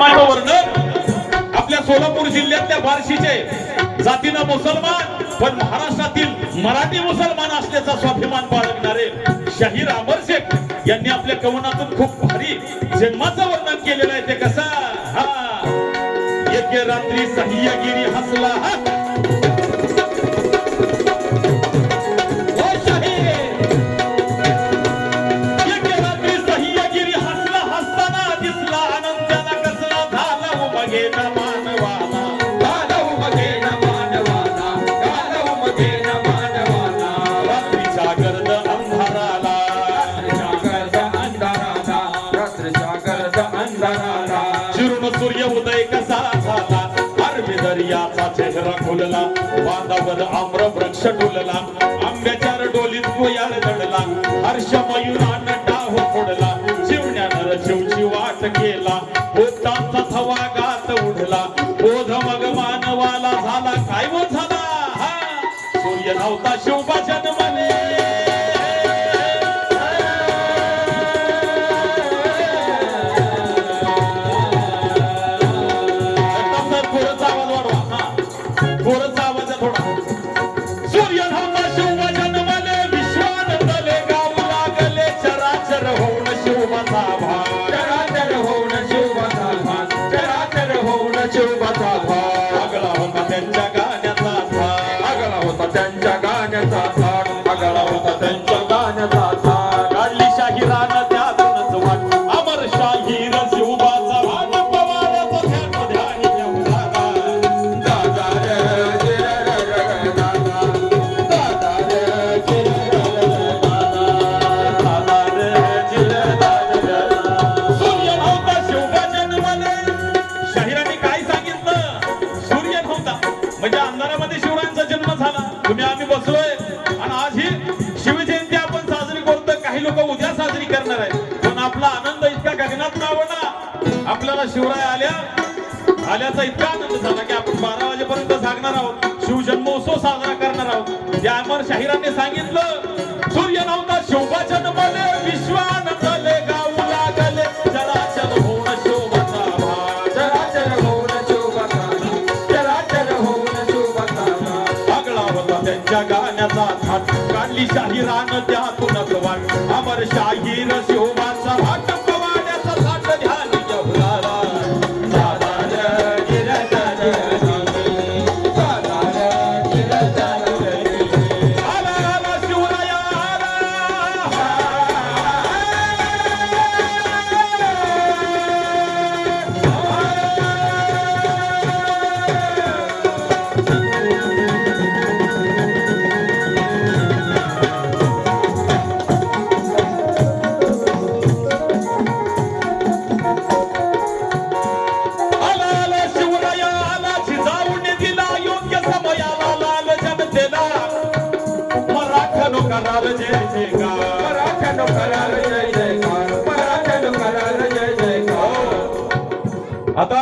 स्वाभिमानाचं वर्णन आपल्या सोलापूर जिल्ह्यातल्या बार्शीचे जातीनं मुसलमान पण महाराष्ट्रातील मराठी मुसलमान असल्याचा स्वाभिमान बाळगणारे शाहीर अमर शेख यांनी आपल्या कवनातून खूप भारी जन्माचं वर्णन केलेलं आहे. ते कसं एक रात्री सह्यागिरी हसला सूर्य उदय कसा झाला अरबी दर्याचा चेहरा खुलला बांधावर आम्र वृक्ष डुलला आंब्याच्या डोलीत कोयाळ दडला हर्ष मयुरानं डाव फोडला चिवण्यानं चिवची वाट केला पोटाचा थवा गात उडला बोध मग मानवाला झाला काय वो झाला सूर्य नव्हता शिवबा जन्मले तुम्ही आम्ही बसलोय आणि आज ही शिवजयंती आपण साजरी करतो. काही लोक उद्या साजरी करणार आहेत पण आपला आनंद इतका गगनात नावला आपल्याला शिवराय आल्याचा इतका आनंद झाला की आपण 12 वाजेपर्यंत जागणार आहोत. शिवजन्मोत्सव साजरा करणार आहोत. त्या अमर शाहिरांनी सांगितलं सूर्य नव्हता शिवबा जन्मले विश्वानंदले गाऊ लागले चराचर होऊन शोभाचा भाग चराचर होऊन शोभाचा चराचर होऊन शोभाचा आगळा होता त्यांच्या गाण्याचा थाट काढली शाहिरानं त्यातूनच वाट अमर शाहीर शिवबाचा भाट पवाड्याचा थाट ध्यान जवळाला करार जय जयकार मराठा करार जय जयकार मराठा करार जय जयकार. आता